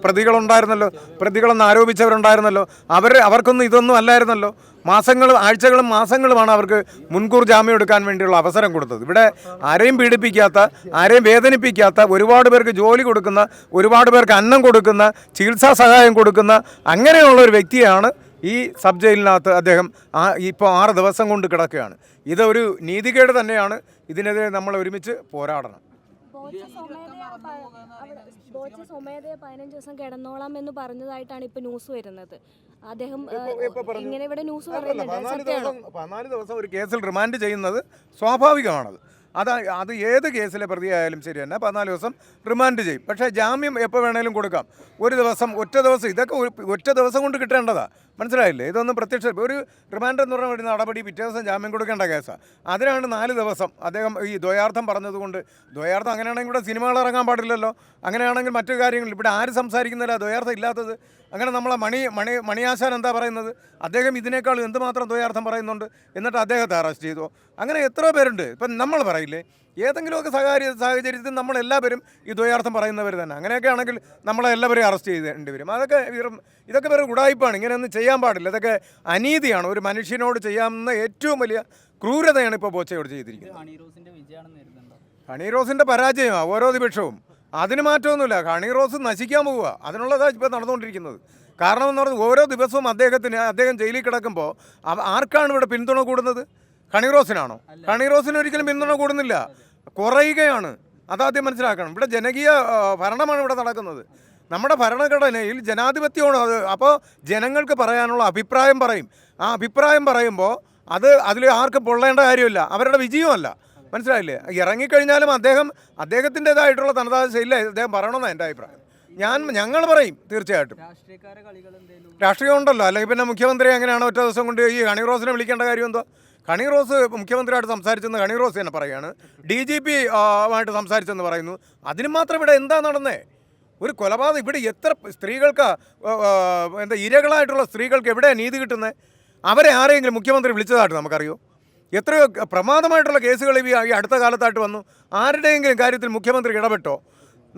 പ്രതികളുണ്ടായിരുന്നല്ലോ, പ്രതികളെന്ന് ആരോപിച്ചവരുണ്ടായിരുന്നല്ലോ. അവർക്കൊന്നും ഇതൊന്നും അല്ലായിരുന്നല്ലോ. ആഴ്ചകളും മാസങ്ങളുമാണ് അവർക്ക് മുൻകൂർ ജാമ്യം എടുക്കാൻ വേണ്ടിയുള്ള അവസരം കൊടുത്തത്. ഇവിടെ ആരെയും പീഡിപ്പിക്കാത്ത, ആരെയും വേദനിപ്പിക്കാത്ത, ഒരുപാട് പേർക്ക് ജോലി കൊടുക്കുന്ന, ഒരുപാട് പേർക്ക് അന്നം കൊടുക്കുന്ന, ചികിത്സാ സഹായം കൊടുക്കുന്ന അങ്ങനെയുള്ള ഒരു വ്യക്തിയാണ് ഈ സബ് ജയിലിനകത്ത് അദ്ദേഹം ഇപ്പോൾ 6 ദിവസം കൊണ്ട് കിടക്കുകയാണ്. ഇതൊരു നീതികേട് തന്നെയാണ്. ഇതിനെതിരെ നമ്മൾ ഒരുമിച്ച് പോരാടണം. ബോച്ച സ്വമേധയാ 15 ദിവസം കിടന്നോളാം എന്ന് പറഞ്ഞതായിട്ടാണ് ഇപ്പൊ ന്യൂസ് വരുന്നത്. അദ്ദേഹം ഇങ്ങനെ ഇവിടെ ന്യൂസ് പറയുന്നുണ്ട്. 14 ദിവസം ഒരു കേസിൽ റിമാൻഡ് ചെയ്യുന്നത് സ്വാഭാവികമാണത്. അത് ഏത് കേസിലെ പ്രതിയായാലും ശരി തന്നെ 14 ദിവസം റിമാൻഡ് ചെയ്യും. പക്ഷേ ജാമ്യം എപ്പോൾ വേണേലും കൊടുക്കാം. ഒരു ദിവസം, ഒറ്റ ദിവസം, ഇതൊക്കെ ഒറ്റ ദിവസം കൊണ്ട് കിട്ടേണ്ടതാണ്. മനസ്സിലായില്ലേ? ഇതൊന്നും ഒരു റിമാൻഡ് എന്ന് പറഞ്ഞ നടപടി പിറ്റേ ദിവസം ജാമ്യം കൊടുക്കേണ്ട കേസാണ്. അതിനാണ് 4 ദിവസം അദ്ദേഹം ഈ ദ്വയാർത്ഥം പറഞ്ഞതുകൊണ്ട്. ദ്വയാർത്ഥം അങ്ങനെയാണെങ്കിൽ ഇവിടെ സിനിമകൾ ഇറങ്ങാൻ പാടില്ലല്ലോ. അങ്ങനെയാണെങ്കിൽ മറ്റു കാര്യങ്ങൾ ഇവിടെ ആര് സംസാരിക്കുന്നില്ല ദ്വയാർത്ഥം ഇല്ലാത്തത്. അങ്ങനെ നമ്മളെ മണിയാശാൻ എന്താ പറയുന്നത്? അദ്ദേഹം ഇതിനേക്കാൾ എന്തുമാത്രം ദ്വയാർത്ഥം പറയുന്നുണ്ട്. എന്നിട്ട് അദ്ദേഹത്തെ അറസ്റ്റ് ചെയ്തോ? അങ്ങനെ എത്ര പേരുണ്ട്. ഇപ്പം നമ്മൾ പറയില്ലേ, ഏതെങ്കിലുമൊക്കെ സാഹചര്യത്തിൽ നമ്മളെല്ലാവരും ഈ ദ്വയാർത്ഥം പറയുന്നവർ തന്നെ. അങ്ങനെയൊക്കെ ആണെങ്കിൽ നമ്മളെല്ലാവരെയും അറസ്റ്റ് ചെയ്യേണ്ടി വരും. ഇതൊക്കെ വെറും ഉടായിപ്പാണ്. ഇങ്ങനെയൊന്നും ചെയ്യാൻ പാടില്ല. ഇതൊക്കെ അനീതിയാണ്. ഒരു മനുഷ്യനോട് ചെയ്യാവുന്ന ഏറ്റവും വലിയ ക്രൂരതയാണ് ഇപ്പോൾ ബോച്ചയോട് ചെയ്തിരിക്കുന്നത്. ഹണി റോസിൻ്റെ പരാജയമാണ് ഓരോ നിമിഷവും. അതിന് മാറ്റമൊന്നുമില്ല. ഹണി റോസ് നശിക്കാൻ പോവുക. അതിനുള്ളതാണ് ഇപ്പോൾ നടന്നുകൊണ്ടിരിക്കുന്നത്. കാരണം എന്ന് പറഞ്ഞാൽ ഓരോ ദിവസവും അദ്ദേഹം ജയിലിൽ കിടക്കുമ്പോൾ ആർക്കാണ് ഇവിടെ പിന്തുണ കൂടുന്നത്? ഹണി റോസിനാണോ? ഹണി റോസിന് ഒരിക്കലും പിന്തുണ കൂടുന്നില്ല, കുറയുകയാണ്. അതാദ്യം മനസ്സിലാക്കണം. ഇവിടെ ജനകീയ ഭരണമാണ് ഇവിടെ നടക്കുന്നത്. നമ്മുടെ ഭരണഘടനയിൽ ജനാധിപത്യമാണ് അത്. അപ്പോൾ ജനങ്ങൾക്ക് പറയാനുള്ള അഭിപ്രായം പറയും. ആ അഭിപ്രായം പറയുമ്പോൾ അതിൽ ആർക്കും പൊള്ളേണ്ട കാര്യമില്ല. അവരുടെ വിജയമല്ല. മനസ്സിലായില്ലേ? ഇറങ്ങിക്കഴിഞ്ഞാലും അദ്ദേഹത്തിൻ്റെതായിട്ടുള്ള തനതായ ശൈലിയിൽ അദ്ദേഹം പറയണമെന്നാണ് എൻ്റെ അഭിപ്രായം. ഞങ്ങൾ പറയും തീർച്ചയായിട്ടും. രാഷ്ട്രീയം ഉണ്ടല്ലോ. അല്ലെങ്കിൽ പിന്നെ മുഖ്യമന്ത്രി എങ്ങനെയാണ് ഒറ്റ ദിവസം കൊണ്ട് ഈ ഹണി റോസിനെ വിളിക്കേണ്ട കാര്യം എന്തോ? ഹണി റോസ് മുഖ്യമന്ത്രിയായിട്ട് സംസാരിച്ചെന്ന് ഹണി റോസ് തന്നെ പറയുകയാണ്. DGP ആയിട്ട് സംസാരിച്ചെന്ന് പറയുന്നു. അതിന് മാത്രം ഇവിടെ എന്താ നടന്നേ? ഒരു കൊലപാതകം. ഇവിടെ എത്ര സ്ത്രീകൾക്ക് ഇരകളായിട്ടുള്ള സ്ത്രീകൾക്ക് എവിടെയാണ് നീതി കിട്ടുന്നത്? അവരെ ആരെങ്കിലും മുഖ്യമന്ത്രി വിളിച്ചതായിട്ട് നമുക്കറിയോ? എത്രയോ പ്രമാദമായിട്ടുള്ള കേസുകൾ ഈ അടുത്ത കാലത്തായിട്ട് വന്നു. ആരുടെയെങ്കിലും കാര്യത്തിൽ മുഖ്യമന്ത്രി ഇടപെട്ടോ?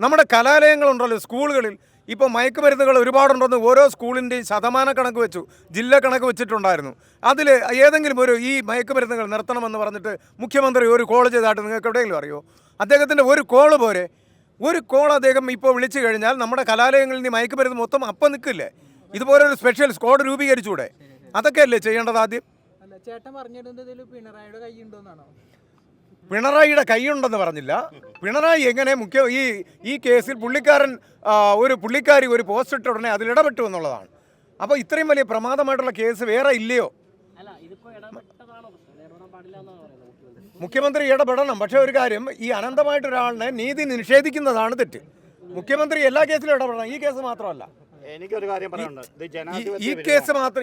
നമ്മുടെ കലാലയങ്ങളുണ്ടല്ലോ, സ്കൂളുകളിൽ ഇപ്പോൾ മയക്കുമരുന്നുകൾ ഒരുപാടുണ്ടെന്ന് ഓരോ സ്കൂളിൻ്റെയും ശതമാന കണക്ക് വെച്ചു, ജില്ല കണക്ക് വെച്ചിട്ടുണ്ടായിരുന്നു. അതിൽ ഏതെങ്കിലും ഈ മയക്കുമരുന്നുകൾ നിർത്തണമെന്ന് പറഞ്ഞിട്ട് മുഖ്യമന്ത്രി ഒരു കോൾ ചെയ്തതായിട്ട് നിങ്ങൾക്ക് എവിടെയെങ്കിലും അറിയോ? അദ്ദേഹത്തിൻ്റെ ഒരു കോള് പോരെ? ഒരു കോൾ അദ്ദേഹം ഇപ്പോൾ വിളിച്ചു കഴിഞ്ഞാൽ നമ്മുടെ കലാലയങ്ങളിൽ നിന്ന് മയക്കുമരുന്ന് മൊത്തം അപ്പം നിൽക്കില്ലേ? ഇതുപോലെ ഒരു സ്പെഷ്യൽ സ്ക്വാഡ് രൂപീകരിച്ചൂടെ? അതൊക്കെയല്ലേ ചെയ്യേണ്ടത് ആദ്യം? പിണറായിയുടെ കൈയുണ്ടെന്ന് പറഞ്ഞില്ല. പിണറായി എങ്ങനെ ഈ കേസിൽ പുള്ളിക്കാരി ഒരു പോസ്റ്റ് ഇട്ട ഉടനെ അതിലിടപെട്ടു എന്നുള്ളതാണ്. അപ്പോൾ ഇത്രയും വലിയ പ്രമാദമായിട്ടുള്ള കേസ് വേറെ ഇല്ലയോ? മുഖ്യമന്ത്രി ഇടപെടണം. പക്ഷേ ഒരു കാര്യം, ഈ അനന്തമായിട്ടൊരാളിനെ നീതി നിഷേധിക്കുന്നതാണ് തെറ്റ്. മുഖ്യമന്ത്രി എല്ലാ കേസിലും ഇടപെടണം. ഈ കേസ് മാത്രമല്ല, എനിക്കൊരു കാര്യം പറയാനുണ്ട്.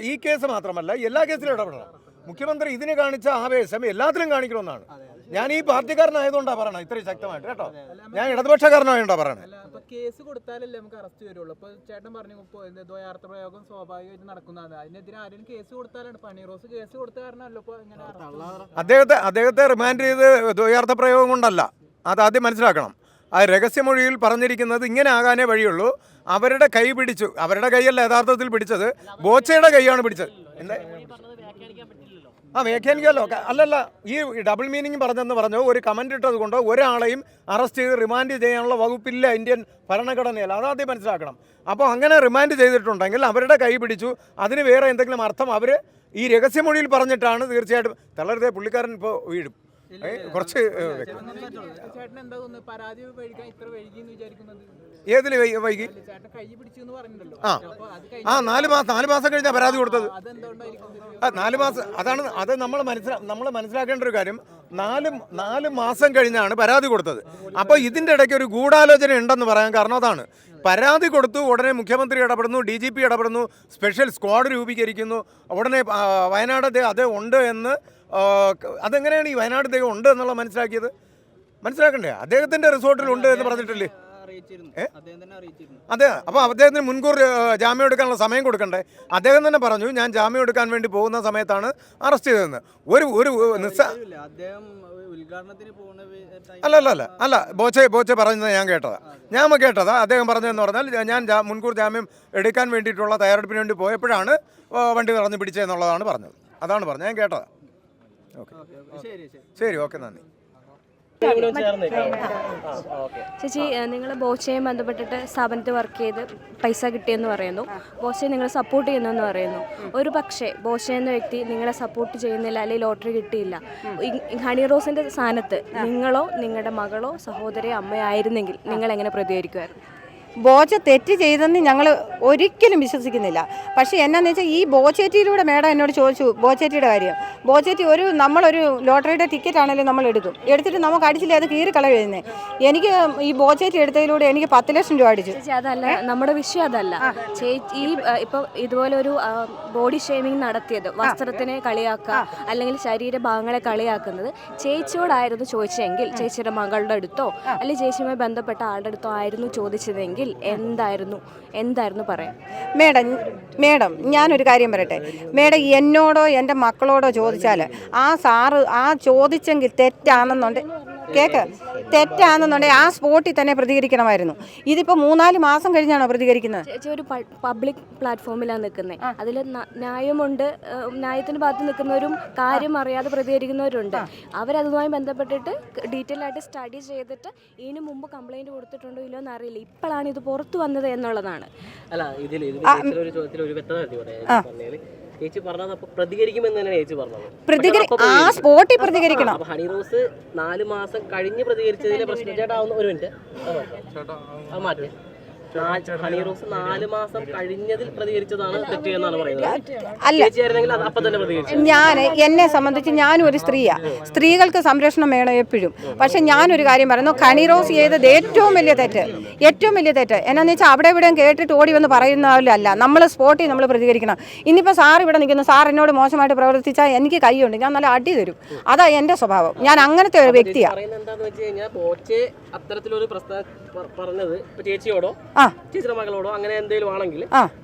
ഈ കേസ് മാത്രമല്ല, എല്ലാ കേസിലും ഇടപെടണം. മുഖ്യമന്ത്രി ഇതിന് കാണിച്ച ആവേശം എല്ലാത്തിലും കാണിക്കണമെന്നാണ്. ഞാൻ ഈ പാർട്ടിക്കാരനായതുകൊണ്ടാണ് പറയണം ഇത്രയും ശക്തമായിട്ട്, കേട്ടോ. ഞാൻ ഇടതുപക്ഷക്കാരനായതുകൊണ്ടാണ് പറയണത്. കേസ് കൊടുത്താലല്ലേ നമുക്ക് അറസ്റ്റ് വരുള്ളൂ. ഇപ്പൊ ചേട്ടൻ പറഞ്ഞു ദ്വയാർത്ഥ പ്രയോഗം സ്വാഭാവികമായിട്ട് നടക്കുന്നതാണ്. അതിനെതിരെ ആരും കേസ് കൊടുത്താലാണ്. ഹണി റോസ് കേസ് കൊടുത്ത കാരണമല്ലോ ഇപ്പൊ ഇങ്ങനെ അദ്ദേഹത്തെ റിമാൻഡ് ചെയ്ത് ദ്വയാർത്ഥ പ്രയോഗം കൊണ്ടല്ല. അതാദ്യം മനസ്സിലാക്കണം. ആ രഹസ്യമൊഴിയിൽ പറഞ്ഞിരിക്കുന്നത് ഇങ്ങനെ ആകാനേ വഴിയുള്ളൂ. അവരുടെ കൈ പിടിച്ചു. അവരുടെ കൈയല്ല യഥാർത്ഥത്തിൽ പിടിച്ചത്, ബോച്ചയുടെ കൈയാണ് പിടിച്ചത്. എന്താ വ്യാഖ്യാനിക്കാമല്ലോ. അല്ലല്ല, ഈ ഡബിൾ മീനിങ് പറഞ്ഞെന്ന് പറഞ്ഞു ഒരു കമൻ്റ് ഇട്ടത് കൊണ്ടോ ഒരാളെയും അറസ്റ്റ് ചെയ്ത് റിമാൻഡ് ചെയ്യാനുള്ള വകുപ്പില്ല ഇന്ത്യൻ ഭരണഘടനയിൽ. അതാദ്യം മനസ്സിലാക്കണം. അപ്പോൾ അങ്ങനെ റിമാൻഡ് ചെയ്തിട്ടുണ്ടെങ്കിൽ അവരുടെ കൈ പിടിച്ചു, അതിന് വേറെ എന്തെങ്കിലും അർത്ഥം അവർ ഈ രഹസ്യമൊഴിയിൽ പറഞ്ഞിട്ടാണ്. തീർച്ചയായിട്ടും തളരുതേ, പുള്ളിക്കാരൻ ഇപ്പോൾ വീഴും. കുറച്ച് ഏതിൽ വൈകി? 4 മാസം കഴിഞ്ഞാൽ പരാതി കൊടുത്തത്. 4 മാസം. അത് നമ്മൾ മനസ്സിലാക്കേണ്ട ഒരു കാര്യം. 4 മാസം കഴിഞ്ഞാണ് പരാതി കൊടുത്തത്. അപ്പോൾ ഇതിൻ്റെ ഇടയ്ക്ക് ഒരു ഗൂഢാലോചന ഉണ്ടെന്ന് പറയാൻ കാരണം അതാണ്. പരാതി കൊടുത്തു, ഉടനെ മുഖ്യമന്ത്രി ഇടപെടുന്നു, DGP ഇടപെടുന്നു, സ്പെഷ്യൽ സ്ക്വാഡ് രൂപീകരിക്കുന്നു. ഉടനെ വയനാട് അത് ഉണ്ട് എന്ന്. അതെങ്ങനെയാണ് ഈ വയനാട് അദ്ദേഹം ഉണ്ട് എന്നുള്ള മനസ്സിലാക്കണ്ടേ? അദ്ദേഹത്തിൻ്റെ റിസോർട്ടിൽ ഉണ്ട് എന്ന് പറഞ്ഞിട്ടില്ലേ? അതെ. അപ്പോൾ അദ്ദേഹത്തിന് മുൻകൂർ ജാമ്യം എടുക്കാനുള്ള സമയം കൊടുക്കണ്ടേ? അദ്ദേഹം തന്നെ പറഞ്ഞു, ഞാൻ ജാമ്യം എടുക്കാൻ വേണ്ടി പോകുന്ന സമയത്താണ് അറസ്റ്റ് ചെയ്തതെന്ന്. അല്ല ബോച്ചെ പറഞ്ഞത് ഞാൻ കേട്ടതാ. അദ്ദേഹം പറഞ്ഞതെന്ന് പറഞ്ഞാൽ ഞാൻ മുൻകൂർ ജാമ്യം എടുക്കാൻ വേണ്ടിയിട്ടുള്ള തയ്യാറെടുപ്പിന് വേണ്ടി പോയപ്പോഴാണ് വണ്ടി നിറഞ്ഞു പിടിച്ചതെന്നുള്ളതാണ് പറഞ്ഞത്. അതാണ് പറഞ്ഞത്, ഞാൻ കേട്ടതാ. ശരി, ഓക്കെ, നന്ദി. ചേച്ചി, നിങ്ങൾ ബോച്ചയും ബന്ധപ്പെട്ടിട്ട് സ്ഥാപനത്തിൽ വർക്ക് ചെയ്ത് പൈസ കിട്ടിയെന്ന് പറയുന്നു. ബോച്ചയെ നിങ്ങൾ സപ്പോർട്ട് ചെയ്യുന്നെന്ന് പറയുന്നു. ഒരു പക്ഷേ ബോച്ച എന്ന വ്യക്തി നിങ്ങളെ സപ്പോർട്ട് ചെയ്യുന്നില്ല, അല്ലെങ്കിൽ ലോട്ടറി കിട്ടിയില്ല, ഹണി റോസിൻ്റെ സ്ഥാനത്ത് നിങ്ങളോ നിങ്ങളുടെ മകളോ സഹോദരിയോ അമ്മയായിരുന്നെങ്കിൽ നിങ്ങൾ എങ്ങനെ പ്രതികരിക്കുമായിരുന്നു? ബോച്ച തെറ്റ് ചെയ്തെന്ന് ഞങ്ങൾ ഒരിക്കലും വിശ്വസിക്കുന്നില്ല. പക്ഷേ എന്നാന്ന് വെച്ചാൽ ഈ ബോച്ചേറ്റിയിലൂടെ മേഡം എന്നോട് ചോദിച്ചു ബോച്ചേറ്റിയുടെ കാര്യം. ബോച്ചേറ്റി നമ്മളൊരു ലോട്ടറിയുടെ ടിക്കറ്റ് ആണെങ്കിലും നമ്മൾ എടുത്തിട്ട് നമുക്ക് അടിച്ചില്ല, അത് കീറി കളയുന്നേ. എനിക്ക് ഈ ബോച്ചേറ്റി എടുത്തതിലൂടെ എനിക്ക് 10 ലക്ഷം രൂപ അടിച്ചു. ചേച്ചി, അതല്ല നമ്മുടെ വിഷയം, അതല്ല ചേച്ചി. ഇപ്പോൾ ഇതുപോലെ ഒരു ബോഡി ഷേമിങ് നടത്തിയത്, വസ്ത്രത്തിനെ കളിയാക്കുക അല്ലെങ്കിൽ ശരീരഭാഗങ്ങളെ കളിയാക്കുന്നത് ചേച്ചിയോടായിരുന്നു ചോദിച്ചെങ്കിൽ, ചേച്ചിയുടെ മകളുടെ അടുത്തോ അല്ലെങ്കിൽ ചേച്ചിയുമായി ബന്ധപ്പെട്ട ആളുടെ അടുത്തോ ആയിരുന്നു ചോദിച്ചതെങ്കിൽ എന്തായിരുന്നു പറയാം? മേഡം ഞാനൊരു കാര്യം പറയട്ടെ. മേഡം എന്നോടോ എൻ്റെ മക്കളോടോ ചോദിച്ചാൽ ആ സാറ് ചോദിച്ചെങ്കിൽ തെറ്റാണെന്നുണ്ട് കേക്ക് തെറ്റാണെന്നുണ്ടെങ്കിൽ ആ സ്പോട്ടിൽ തന്നെ പ്രതികരിക്കണമായിരുന്നു. ഇതിപ്പോൾ 3-4 മാസം കഴിഞ്ഞാണോ പ്രതികരിക്കുന്നത്? ചേച്ചി ഒരു പബ്ലിക് പ്ലാറ്റ്ഫോമിലാണ് നിൽക്കുന്നത്. അതിൽ ന്യായമുണ്ട്, ന്യായത്തിന് ഭാഗത്ത് നിൽക്കുന്നവരും കാര്യം അറിയാതെ പ്രതികരിക്കുന്നവരുണ്ട്. അവരതുമായി ബന്ധപ്പെട്ടിട്ട് ഡീറ്റെയിൽ ആയിട്ട് സ്റ്റഡി ചെയ്തിട്ട് ഇതിനു മുമ്പ് കംപ്ലൈൻറ്റ് കൊടുത്തിട്ടുണ്ടോ ഇല്ലയോ എന്ന് അറിയില്ല. ഇപ്പോഴാണ് ഇത് പുറത്തു വന്നത് എന്നുള്ളതാണ്. അല്ല ഒരു ചോദ്യത്തിൽ ഒരു വ്യക്തത പറഞ്ഞാൽ ചേച്ചി പറഞ്ഞത് അപ്പൊ പ്രതികരിക്കുമെന്ന് തന്നെയാണ് ചേച്ചി പറഞ്ഞത്. ആ സ്പോട്ടിൽ പ്രതികരിക്കണം. അപ്പൊ ഹണി റോസ് 4 മാസം കഴിഞ്ഞ് പ്രതികരിച്ചതിലെ പ്രശ്നം ചേട്ടാ ഒരു മിനിറ്റ് അത് മാറ്റി. ഹണി റോസ് 4 മാസം കഴിഞ്ഞതിൽ പ്രതികരിച്ചതാണ് തെറ്റ് എന്നാണ് പറയുന്നത്. ചേച്ചിയായിരുന്നെങ്കിൽ അത് അപ്പം തന്നെ പ്രതികരിച്ചു. എന്നെ സംബന്ധിച്ച് ഞാനും ഒരു സ്ത്രീയാണ്. സ്ത്രീകൾക്ക് സംരക്ഷണം വേണം എപ്പോഴും. പക്ഷെ ഞാനൊരു കാര്യം പറയുന്നു, ഹണി റോസ് ചെയ്തത് ഏറ്റവും വലിയ തെറ്റ് എന്നാന്ന് വെച്ചാൽ അവിടെ ഇവിടെ കേട്ടിട്ട് ഓടി വന്ന് പറയുന്നതല്ല. നമ്മൾ സ്പോട്ടിൽ നമ്മൾ പ്രതികരിക്കണം. ഇന്നിപ്പോൾ സാർ ഇവിടെ നിൽക്കുന്നു, സാർ എന്നോട് മോശമായിട്ട് പ്രവർത്തിച്ചാൽ എനിക്ക് കൈയുണ്ട്, ഞാൻ നല്ല അടി തരും. അതാ എൻ്റെ സ്വഭാവം. ഞാൻ അങ്ങനത്തെ ഒരു വ്യക്തിയാണ്. പറയുന്നത് എന്താണെന്ന് വെച്ച് കഴിഞ്ഞാൽ ബോച്ചെ അത്തരത്തിലൊരു പ്രസ്താവന പറഞ്ഞത് ഇപ്പൊ ചേച്ചിയോടോ ചേച്ചിയുടെ മകളോടോ അങ്ങനെ എന്തെങ്കിലും ആണെങ്കിൽ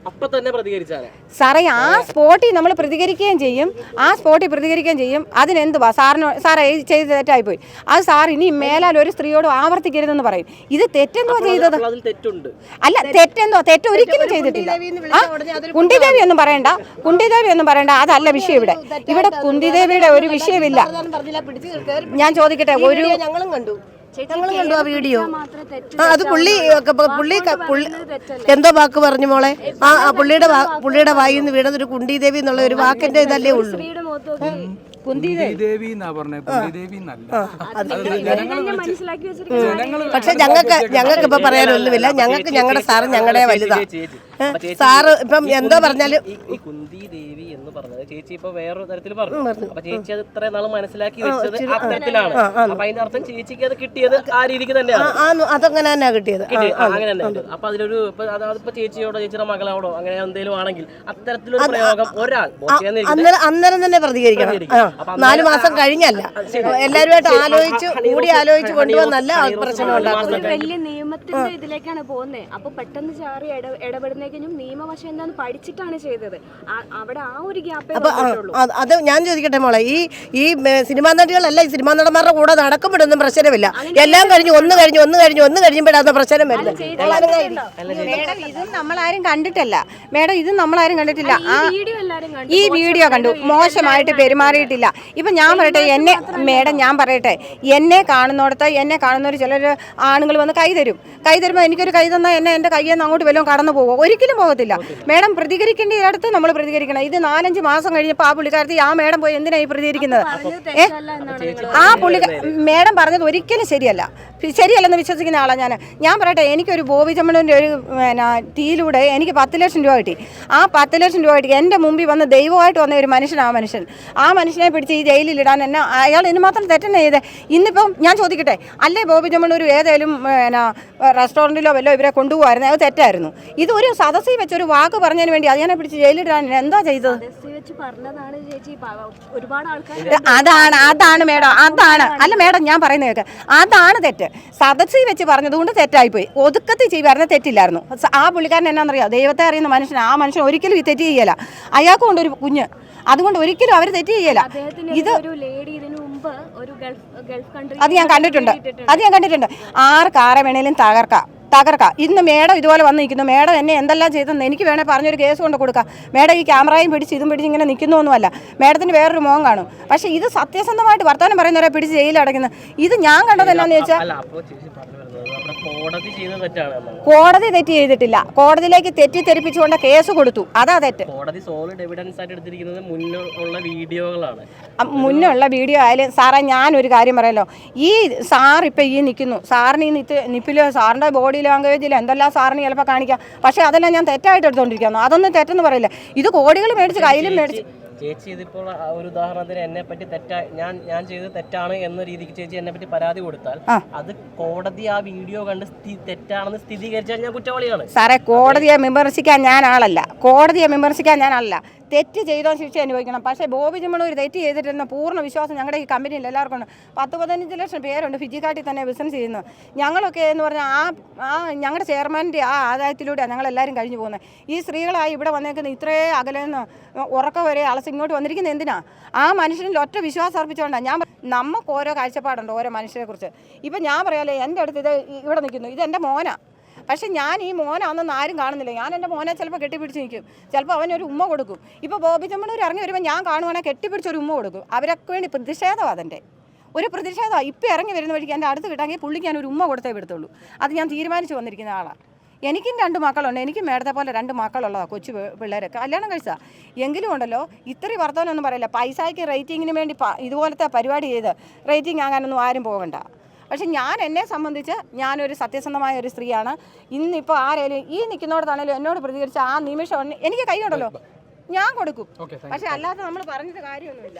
അപ്പൊ തന്നെ പ്രതികരിച്ചാലേ സാറേ ആ സ്പോട്ടിൽ നമ്മൾ പ്രതികരിക്കുകയും ചെയ്യും. അതിനെന്തുവാ സാറേ ചെയ്ത് തെറ്റായിപ്പോയി, അത് സാർ ഇനി മേലാൽ ഒരു സ്ത്രീയോട് ആവർത്തിക്കരുതെന്ന് പറയും. ഇത് തെറ്റെന്തോ ചെയ്തത്? അല്ല തെറ്റ് ഒരിക്കലും ചെയ്തിട്ടില്ല. കുന്തിദേവി ഒന്നും പറയണ്ട, അതല്ല വിഷയം. ഇവിടെ കുന്തിദേവിയുടെ ഒരു വിഷയമില്ല. ഞാൻ ചോദിക്കട്ടെ, ഞങ്ങളും കണ്ടു ആ വീഡിയോ. അത് പുള്ളി എന്തോ വാക്ക് പറഞ്ഞു മോളെ. പുള്ളിയുടെ വായിൽ നിന്ന് വീണത് ഒരു കുന്തിദേവി എന്നുള്ള ഒരു വാക്കിന്റെ ഇതല്ലേ ഉള്ളൂ. പക്ഷെ ഞങ്ങൾക്ക് ഇപ്പൊ പറയാനൊന്നുമില്ല. ഞങ്ങൾക്ക് ഞങ്ങളുടെ സാറ് ഞങ്ങളുടെ വലുതാ. സാറ് ഇപ്പം എന്തോ പറഞ്ഞാലും കുന്തിദേവി എന്ന് പറഞ്ഞത് ചേച്ചി ഇപ്പൊ വേറൊരു തരത്തിൽ പറഞ്ഞു. അപ്പൊ ചേച്ചി അത് ഇത്ര നാൾ മനസ്സിലാക്കി വെച്ചത് അത്തരത്തിലാണ്. അപ്പൊ അതിന്റെ അർത്ഥം ചേച്ചിക്ക് അത് കിട്ടിയത് ആ രീതിക്ക് തന്നെയാണ്. അതങ്ങനെ തന്നെ കിട്ടിയത്. അങ്ങനെ തന്നെ. അപ്പൊ അതിലൊരു അതിപ്പോ ചേച്ചിയോടോ ചേച്ചിയുടെ മകളോടോ അങ്ങനെ എന്തെങ്കിലും ആണെങ്കിൽ അത്തരത്തിലൊരു പ്രയോഗം ഒരാൾ അന്നേരം തന്നെ പ്രതികരിക്കണം. 4 മാസം കഴിഞ്ഞല്ല, എല്ലാവരുമായിട്ട് ആലോചിച്ച് കൊണ്ടുവന്നല്ല പ്രശ്നം ഉണ്ടാക്കുന്നത്. വലിയ നിയമത്തിന്റെ ഇതിലേക്കാണ് പോകുന്നത്. അപ്പൊ പെട്ടെന്ന് ചാറി ഇടപെടുന്നേക്കും നിയമവശം എന്താന്ന് പഠിച്ചിട്ടാണ് ചെയ്തത്. അവിടെ ആ ഒരു ഗ്യാപ്പേ ഉള്ളൂ. അത് ഞാൻ ചോദിക്കട്ടെ മോളെ, ഈ സിനിമാ നടികളല്ല, ഈ സിനിമാ നടന്മാരുടെ കൂടെ നടക്കുമ്പോഴൊന്നും പ്രശ്നമില്ല. എല്ലാം ഒന്ന് കഴിയുമ്പോഴാണ് പ്രശ്നം വരുന്നത്. ഇതും നമ്മളാരും കണ്ടിട്ടില്ല മേഡം, ഈ വീഡിയോ കണ്ടു. മോശമായിട്ട് പെരുമാറിയിട്ടില്ല. ഇപ്പൊ ഞാൻ പറയട്ടെ, എന്നെ കാണുന്നവർ ചിലർ ആണുങ്ങൾ വന്ന് കൈ തരുമ്പോൾ എനിക്കൊരു കൈ തന്നാൽ എൻ്റെ കയ്യിൽ നിന്ന് അങ്ങോട്ട് വല്ലതും കടന്നു പോകുമോ? ഒരിക്കലും പോകത്തില്ല. മേഡം പ്രതികരിക്കേണ്ട ഇടത്ത് നമ്മൾ പ്രതികരിക്കണം. ഇത് 4-5 മാസം കഴിഞ്ഞപ്പോൾ ആ പുള്ളിക്കാരത്തി ആ മേഡം പോയി എന്തിനായി പ്രതികരിക്കുന്നത്? മേഡം പറഞ്ഞത് ഒരിക്കലും ശരിയല്ലെന്ന് വിശ്വസിക്കുന്ന ആളാണ് ഞാൻ പറയട്ടെ, എനിക്കൊരു ബോബി ചെമ്മണ്ണൂരിൻ്റെ ഒരു ടീയിലൂടെ എനിക്ക് 10 ലക്ഷം രൂപ കിട്ടി. ആ 10 ലക്ഷം രൂപ കിട്ടി എൻ്റെ മുമ്പിൽ വന്ന് ദൈവമായിട്ട് വന്ന ഒരു ആ മനുഷ്യനെ പിടിച്ച് ഈ ജയിലിലിടാൻ അയാൾ ഇതിന് മാത്രം തെറ്റന്നെ ചെയ്തേ. ഇന്നിപ്പം ഞാൻ ചോദിക്കട്ടെ, അല്ലേ ബോബി ചെമ്മണ്ണൂർ ഏതെങ്കിലും റെസ്റ്റോറൻറ്റിലോ വല്ലോ ഇവരെ കൊണ്ടുപോകായിരുന്നു, അത് തെറ്റായിരുന്നു. ഇത് ഒരു സദസ്സിൽ വെച്ചൊരു വാക്ക് പറഞ്ഞതിന് വേണ്ടി അതിനെ പിടിച്ച് ജയിലിടാൻ എന്താ ചെയ്തത്? അതാണ് മേഡം, അല്ല മേഡം ഞാൻ പറയുന്നത് കേൾക്ക്, അതാണ് തെറ്റ്. സദസ്സിൽ വെച്ച് പറഞ്ഞതുകൊണ്ട് തെറ്റായിപ്പോയി. ഒതുക്കത്തിൽ ചെയ്യുമായിരുന്നു, തെറ്റില്ലായിരുന്നു. ആ പുള്ളിക്കാരൻ എന്നാണെന്നറിയാം, ദൈവത്തെ അറിയുന്ന മനുഷ്യൻ. ആ മനുഷ്യൻ ഒരിക്കലും ഈ തെറ്റ് ചെയ്യല. അയാൾക്കും കൊണ്ടൊരു കുഞ്ഞ്, അതുകൊണ്ട് ഒരിക്കലും അവർ തെറ്റ് ചെയ്യല. ഇത് അത് ഞാൻ കണ്ടിട്ടുണ്ട്. 6 കാറ് വേണേലും തകർക്കാം. ഇന്ന് മേഡം ഇതുപോലെ വന്ന് നിൽക്കുന്നു. മേഡം എന്നെ എന്തെല്ലാം ചെയ്തെന്ന് എനിക്ക് വേണേൽ പറഞ്ഞൊരു കേസ് കൊണ്ട് കൊടുക്കാം. മേഡം ഈ ക്യാമറയും പിടിച്ച് ഇങ്ങനെ നിൽക്കുന്നൊന്നുമല്ല. മേഡത്തിന് വേറൊരു മോഹം കാണും. പക്ഷേ ഇത് സത്യസന്ധമായിട്ട് വർത്തമാനം പറയുന്നവരെ പിടിച്ച് ജയിലടയ്ക്കുന്നത് ഇത് ഞാൻ കണ്ടത് എന്നാന്ന് ചോദിച്ചാൽ, കോടതി തെറ്റ് ചെയ്തിട്ടില്ല. കോടതിയിലേക്ക് തെറ്റിദ്ധരിപ്പിച്ചുകൊണ്ട് കേസ് കൊടുത്തു. അതാ തെറ്റ്. കോടതി സോളിഡ് എവിഡൻസ് ആയിട്ട് എടുത്തിരിക്കുന്നത് മുന്നുള്ള വീഡിയോകളാണ്. മുന്നുള്ള വീഡിയോ ആയാലും സാറേ ഞാനൊരു കാര്യം പറയാലോ, ഈ സാർ ഇപ്പം ഈ നിൽക്കുന്നു, സാറിന് ഈ നിപ്പിലോ സാറിൻ്റെ ബോഡി ലാംഗ്വേജിലോ എന്തെല്ലാം സാറിന് ചിലപ്പോൾ കാണിക്കാം. പക്ഷേ അതെല്ലാം ഞാൻ തെറ്റായിട്ട് എടുത്തുകൊണ്ടിരിക്കുന്നു. അതൊന്നും തെറ്റെന്ന് പറയില്ല. ഇത് കോടികൾ മേടിച്ച് കയ്യിലും മേടിച്ച്. ചേച്ചി ഇതിപ്പോൾ ഒരു ഉദാഹരണത്തിന് എന്നെപ്പറ്റി ഞാൻ ചെയ്തത് തെറ്റാണ് എന്ന രീതിക്ക് ചേച്ചി എന്നെപ്പറ്റി പരാതി കൊടുത്താൽ അത് കോടതി ആ വീഡിയോ കണ്ട് തെറ്റാണെന്ന് സ്ഥിരീകരിച്ചാൽ ഞാൻ കുറ്റവാളിയാണ്. സാറേ കോടതിയെ വിമർശിക്കാൻ ഞാൻ ആളല്ല. തെറ്റ് ചെയ്തോ ശിക്ഷ അനുഭവിക്കണം. പക്ഷേ ബോബി ചെമ്മണ്ണൂർ ഒരു തെറ്റ് ചെയ്തിട്ടിരുന്ന പൂർണ്ണ വിശ്വാസം ഞങ്ങളുടെ ഈ കമ്പനിയിൽ എല്ലാവർക്കും ഉണ്ട്. 10-15 ലക്ഷം പേരുണ്ട് ഫിജിക്കാട്ടിൽ തന്നെ ബിസിനസ് ചെയ്യുന്നത്. ഞങ്ങളൊക്കെ എന്ന് പറഞ്ഞാൽ ഞങ്ങളുടെ ചെയർമാൻ്റെ ആ ആദായത്തിലൂടെയാണ് ഞങ്ങളെല്ലാവരും കഴിഞ്ഞു പോകുന്നത്. ഈ സ്ത്രീകളായി ഇവിടെ വന്നേക്കുന്ന ഇത്രയും അകലെ നിന്ന് ഉറക്കം വരെ അലസി ഇങ്ങോട്ട് വന്നിരിക്കുന്നത് എന്തിനാ? ആ മനുഷ്യനിൽ ഒറ്റ വിശ്വാസം അർപ്പിച്ചുകൊണ്ടാണ് ഞാൻ നമുക്ക് ഓരോ കാഴ്ചപ്പാടുണ്ട് ഓരോ മനുഷ്യരെ കുറിച്ച്. ഇപ്പം ഞാൻ പറയാലേ, എൻ്റെ അടുത്ത് ഇത് ഇവിടെ നിൽക്കുന്നു, ഇത് എൻ്റെ മോനാ. പക്ഷെ ഞാൻ ഈ മോനാണെന്ന് ആരും കാണുന്നില്ല. ഞാൻ എൻ്റെ മോനെ ചിലപ്പോൾ കെട്ടിപ്പിടിച്ച് നിൽക്കും, ചിലപ്പോൾ അവനൊരു ഉമ്മ കൊടുക്കും. ഇപ്പോൾ ബോബി ചെമ്മണ്ണൂർ ഇറങ്ങി വരുമ്പോൾ ഞാൻ കാണുവാണെങ്കിൽ കെട്ടിപ്പിടിച്ചൊരു ഉമ്മ കൊടുക്കും. അവരൊക്കെ വേണ്ടി പ്രതിഷേധമാണ്, അതിൻ്റെ ഒരു പ്രതിഷേധമാണ്. ഇപ്പം ഇറങ്ങി വരുന്ന വഴിക്ക് എൻ്റെ അടുത്ത് കിട്ടാമെങ്കിൽ പുള്ളിക്ക് ഞാൻ ഒരു ഉമ്മ കൊടുത്തേ വിടത്തുള്ളൂ. അത് ഞാൻ തീരുമാനിച്ച് വന്നിരിക്കുന്ന ആളാണ്. എനിക്കും 2 മക്കളുണ്ട്. എനിക്കും മേടത്തെ പോലെ 2 മക്കളുള്ളതാണ്, കൊച്ചു പിള്ളേരൊക്കെ കല്യാണം കഴിച്ചാൽ. എങ്കിലും ഉണ്ടല്ലോ, ഇത്രയും വർത്തമാനമൊന്നും പറയില്ല. പൈസയ്ക്ക് റേറ്റിങ്ങിന് വേണ്ടി ഇതുപോലത്തെ പരിപാടി ചെയ്ത് റേറ്റിംഗ് ആകാനൊന്നും ആരും പോകണ്ട. പക്ഷെ എന്നെ സംബന്ധിച്ച് ഞാനൊരു സത്യസന്ധമായ ഒരു സ്ത്രീയാണ്. ഇന്നിപ്പോൾ ആരേലും ഈ നിൽക്കുന്നോടത്താണേലും എന്നോട് പ്രതികരിച്ച ആ നിമിഷം എനിക്ക് കൈ ഉണ്ടല്ലോ, ഞാൻ കൊടുക്കും. പക്ഷെ അല്ലാതെ നമ്മൾ പറഞ്ഞിട്ട് കാര്യമൊന്നുമില്ല.